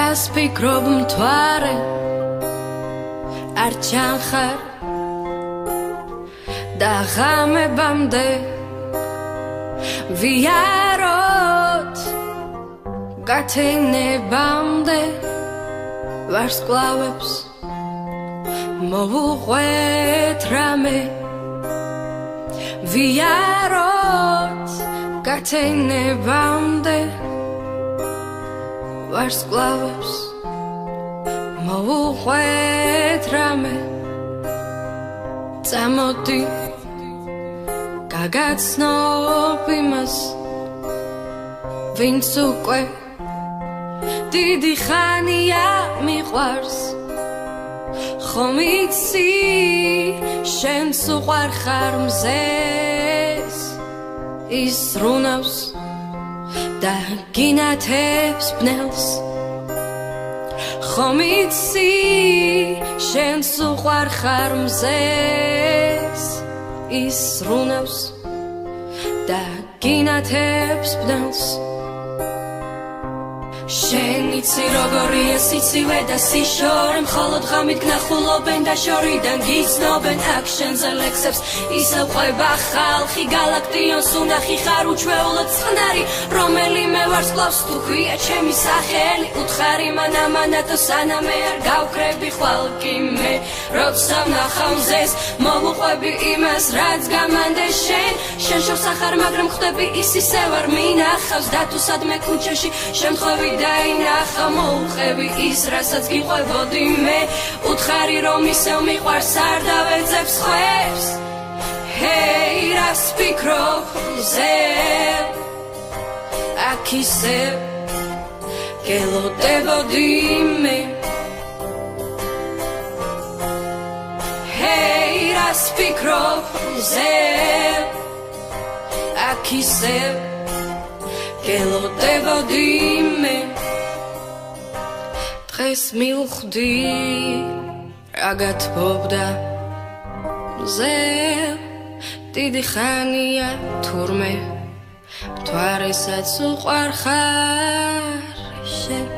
რას ფიქრობ მთვარე არ ჩანხარ და ღამებამდე ვიაროთ გათენებამდე ვარსკვლავებს მოვუყვეთ რამე ვიაროთ გათენებამდე ვარსკვლავებს მოვუყვეთ რამე წამოდი გაგაცნობ იმას ვინც უკვე დიდი ხანია მიყვარს ხომ იცი შენც უყვარ ხარ მზეს ის რუნავს და გინათებს ბნელს ხომ იცი შენც უყვარ ხარ მზეს ის რუნავს და გინათებს ბნელს შენ იცი როგორია სიცივე და სიშორე მხოლოდ ღამით გნახულობენ და შორიდან გიცნობენ აქ შენზე ლექსებს ისევ ყვება ხალხი გალაქტიონს უნახი ხარ უჩვეულოდ წყნარი რომელიმე ვარსკვლავს თუ ქვია ჩემი სახელი უთხარი მანამანათო სანამ არ გავკრები ხვალკი მე როცა ვნახავ მზეს მოვუყვები იმას რაც გამანდეს შენ შორს ახარ მაგრამ ხვდები ის ისევ არ მინახავს და თუ სადმე ქუჩაში შემთხვევით დაინახა მოუყევი ის რასაც გიყვებოდი მე უთხარი რომ ისევ მიყვარს არ დავეძებს ხვებს ჰეი რას ფიქრობ ზე აქ ისევ გელოდებოდი მე ჰეი რას ფიქრობ ზე აქ ისევ გელოდებოდი მე დღეს მივხვდი რა გათბობდა მზე დიდი ხანია თურმე მთვარესაც უყვარ ხარ შენ